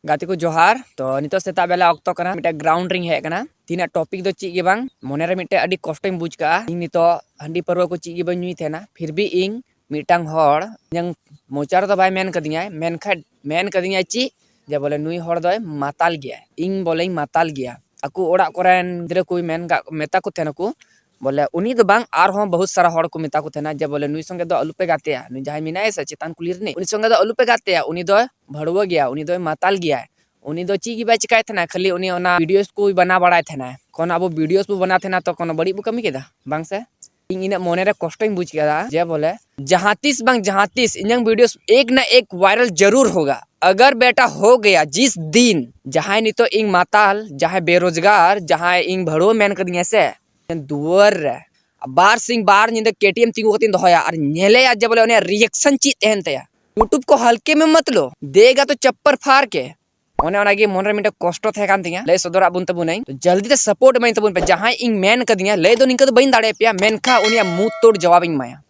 गाते को जोहार तो नितो सेता बेला ऑक्तो कना मिटे ग्राउंड रिंग है कना तीना टॉपिक दो ची गे बांग मोने रे मिटे अडी कष्टों बुझ का इन नितो हंडी परवा को ची गे बांग नुई थेना फिर भी इन मिटांग हॉड़ जंग मोचार तो भाई मेन कदिया मेन कदिया ची जे बोले नुई हॉड़ दो माताल गया इन बोले माताल गया aku orak koren गिद्रा कोई मेन मेता को थेना को बोले उनी दो बांग आर हों बहुत सारा हॉड़ को मेता को थेना जे बोले नुई संगे दो अलू पे गाते या नुई जहां मिना ऐसा चेतान कुलीर ने उनी संगे दो अलू पे गाते या उनी दो भड़वा गया उनी दो माताल गया उनी दो ची की बाय चिकाय थेना खाली उनी ओना वीडियोस को बना बड़ाय थेना कोन अब वीडियोस को बना थेना तो कोन बड़ी बु कमी केदा बांग से इन इन मोने रे कष्टों बुझ केदा जे बोले जहां तीस इन वीडियोस एक ना एक वायरल जरूर होगा अगर बेटा हो गया जिस दिन जहां नहीं तो इंग माताल जहां बेरोजगार जहां इंग भड़ो मेन कर दिया से दुवर बार सिंह बार निंद केटीएम तिंगु कतिन दोया और नेले आज बोले उन्हें रिएक्शन ची तहन तया यूट्यूब को हल्के में मत लो देगा तो चप्पर फाड़ के ओने ओना गे मन रे मिटे कष्ट थे कान तिया ले सदरा बुन तबु नहीं तो जल्दी से सपोर्ट माइन तबुन पे जहां इंग मेन कर दिया ले दो निंक तो बइन दाड़े पिया मेनखा उनिया मुंह तोड़ जवाब इंग माया